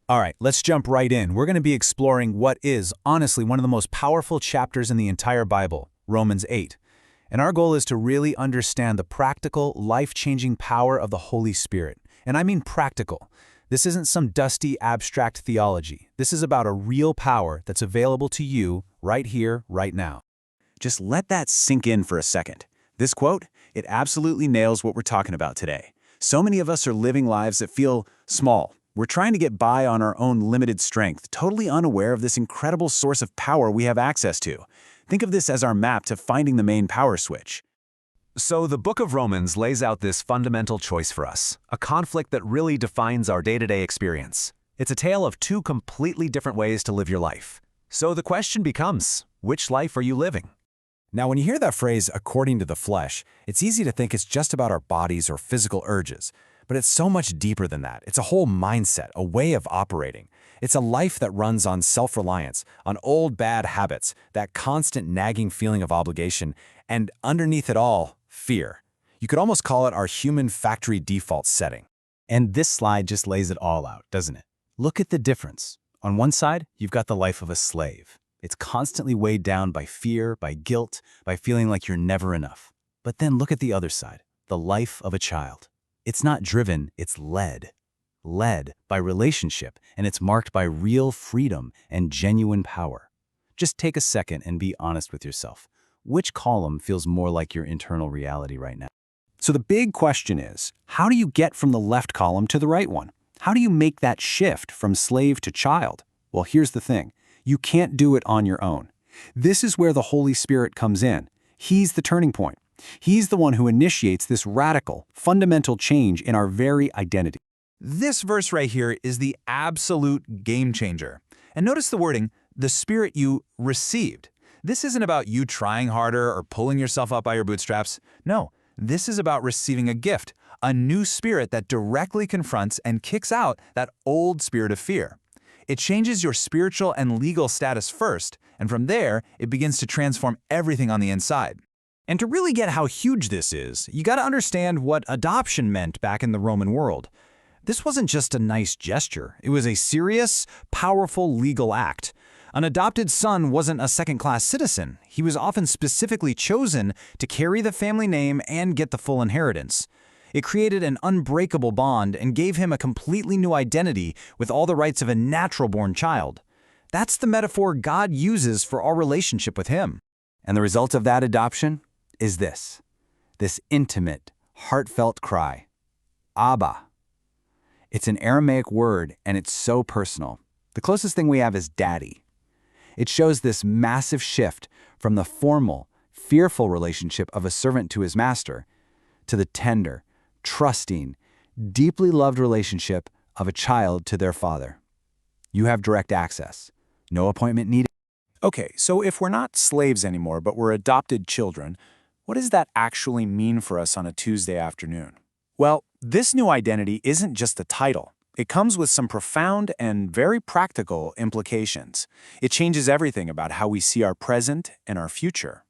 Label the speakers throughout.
Speaker 1: All right, let's jump right in. We're going to be exploring what is, honestly, one of the most powerful chapters in the entire Bible, Romans 8. And our goal is to really understand the practical, life-changing power of the Holy Spirit. And I mean practical. This isn't some dusty, abstract theology. This is about a real power that's available to you right here, right now.
Speaker 2: Just let that sink in for a second. This quote, it absolutely nails what we're talking about today. So many of us are living lives that feel small. We're trying to get by on our own limited strength, totally unaware of this incredible source of power we have access to. Think of this as our map to finding the main power switch.
Speaker 3: So the book of Romans lays out this fundamental choice for us, a conflict that really defines our day-to-day experience. It's a tale of two completely different ways to live your life. So the question becomes, which life are you living?
Speaker 4: Now, when you hear that phrase, according to the flesh, it's easy to think it's just about our bodies or physical urges. But it's so much deeper than that. It's a whole mindset, a way of operating. It's a life that runs on self-reliance, on old bad habits, that constant nagging feeling of obligation, and underneath it all, fear. You could almost call it our human factory default setting.
Speaker 1: And this slide just lays it all out, doesn't it? Look at the difference. On one side, you've got the life of a slave. It's constantly weighed down by fear, by guilt, by feeling like you're never enough. But then look at the other side, the life of a child. It's not driven, it's led. Led by relationship, and it's marked by real freedom and genuine power. Just take a second and be honest with yourself. Which column feels more like your internal reality right now?
Speaker 4: So the big question is, how do you get from the left column to the right one? How do you make that shift from slave to child? Well, here's the thing. You can't do it on your own. This is where the Holy Spirit comes in. He's the turning point. He's the one who initiates this radical, fundamental change in our very identity.
Speaker 5: This verse right here is the absolute game changer. And notice the wording, the Spirit you received. This isn't about you trying harder or pulling yourself up by your bootstraps. No, this is about receiving a gift, a new spirit that directly confronts and kicks out that old spirit of fear. It changes your spiritual and legal status first, and from there, it begins to transform everything on the inside.
Speaker 1: And to really get how huge this is, you got to understand what adoption meant back in the Roman world. This wasn't just a nice gesture. It was a serious, powerful legal act. An adopted son wasn't a second-class citizen. He was often specifically chosen to carry the family name and get the full inheritance. It created an unbreakable bond and gave him a completely new identity with all the rights of a natural-born child. That's the metaphor God uses for our relationship with him.
Speaker 4: And the result of that adoption is this intimate, heartfelt cry, Abba. It's an Aramaic word, and it's so personal. The closest thing we have is daddy. It shows this massive shift from the formal, fearful relationship of a servant to his master to the tender, trusting, deeply loved relationship of a child to their father. You have direct access. No appointment needed.
Speaker 2: Okay, so if we're not slaves anymore, but we're adopted children, what does that actually mean for us on a Tuesday afternoon? Well, this new identity isn't just a title. It comes with some profound and very practical implications. It changes everything about how we see our present and our future.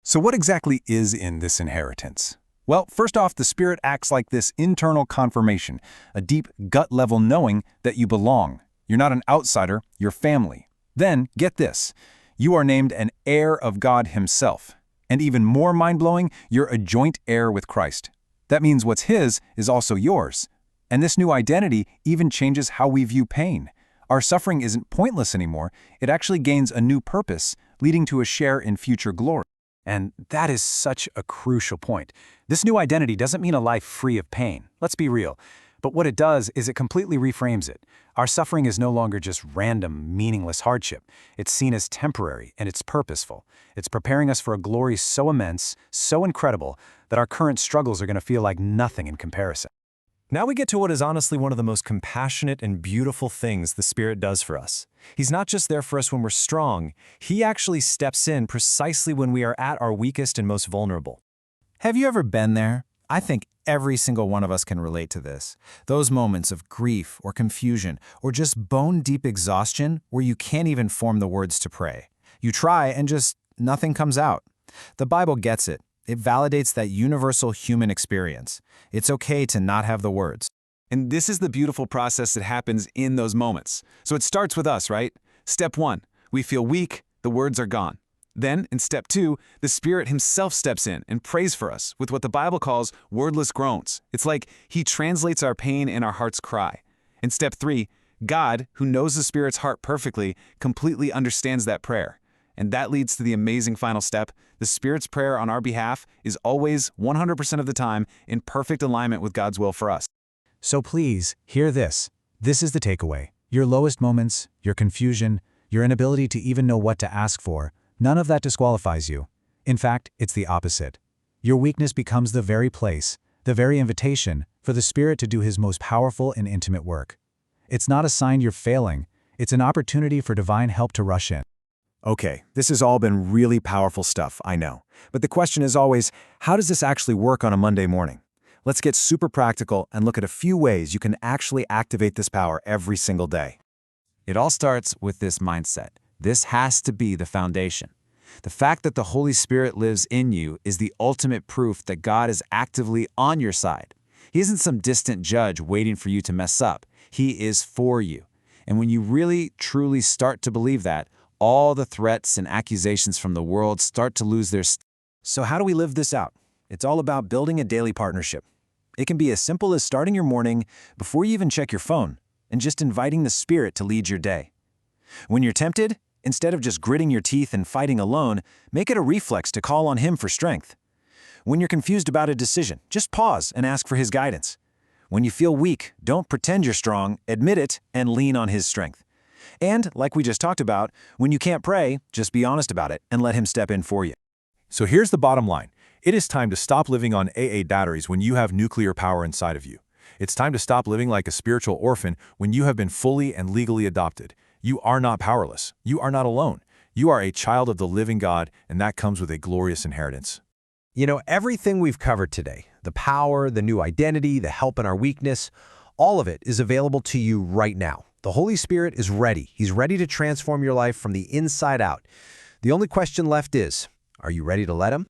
Speaker 4: So what exactly is in this inheritance? Well, first off, the Spirit acts like this internal confirmation, a deep gut-level knowing that you belong. You're not an outsider, you're family. Then, get this, you are named an heir of God Himself. And even more mind-blowing, you're a joint heir with Christ. That means what's His is also yours. And this new identity even changes how we view pain. Our suffering isn't pointless anymore. It actually gains a new purpose, leading to a share in future glory. And that is such a crucial point. This new identity doesn't mean a life free of pain. Let's be real. But what it does is it completely reframes it. Our suffering is no longer just random, meaningless hardship. It's seen as temporary, and it's purposeful. It's preparing us for a glory so immense, so incredible, that our current struggles are going to feel like nothing in comparison.
Speaker 3: Now we get to what is honestly one of the most compassionate and beautiful things the Spirit does for us. He's not just there for us when we're strong. He actually steps in precisely when we are at our weakest and most vulnerable.
Speaker 1: Have you ever been there? I think every single one of us can relate to this. Those moments of grief or confusion or just bone-deep exhaustion where you can't even form the words to pray. You try and just nothing comes out. The Bible gets it. It validates that universal human experience. It's okay to not have the words.
Speaker 3: And this is the beautiful process that happens in those moments. So it starts with us, right? Step 1, we feel weak, the words are gone. Then, in step 2, the Spirit himself steps in and prays for us with what the Bible calls wordless groans. It's like he translates our pain and our heart's cry. In step 3, God, who knows the Spirit's heart perfectly, completely understands that prayer. And that leads to the amazing final step. The Spirit's prayer on our behalf is always, 100% of the time, in perfect alignment with God's will for us.
Speaker 2: So please, hear this. This is the takeaway. Your lowest moments, your confusion, your inability to even know what to ask for, none of that disqualifies you. In fact, it's the opposite. Your weakness becomes the very place, the very invitation, for the Spirit to do his most powerful and intimate work. It's not a sign you're failing, it's an opportunity for divine help to rush in.
Speaker 6: Okay, this has all been really powerful stuff, I know. But the question is always, how does this actually work on a Monday morning? Let's get super practical and look at a few ways you can actually activate this power every single day.
Speaker 3: It all starts with this mindset. This has to be the foundation. The fact that the Holy Spirit lives in you is the ultimate proof that God is actively on your side. He isn't some distant judge waiting for you to mess up. He is for you. And when you really, truly start to believe that, all the threats and accusations from the world start to lose their sting.
Speaker 6: So how do we live this out? It's all about building a daily partnership. It can be as simple as starting your morning before you even check your phone and just inviting the Spirit to lead your day. When you're tempted, instead of just gritting your teeth and fighting alone, make it a reflex to call on Him for strength. When you're confused about a decision, just pause and ask for His guidance. When you feel weak, don't pretend you're strong, admit it, and lean on His strength. And, like we just talked about, when you can't pray, just be honest about it and let Him step in for you.
Speaker 4: So here's the bottom line. It is time to stop living on AA batteries when you have nuclear power inside of you. It's time to stop living like a spiritual orphan when you have been fully and legally adopted. You are not powerless. You are not alone. You are a child of the living God, and that comes with a glorious inheritance.
Speaker 7: You know, everything we've covered today, the power, the new identity, the help in our weakness, all of it is available to you right now. The Holy Spirit is ready. He's ready to transform your life from the inside out. The only question left is, are you ready to let Him?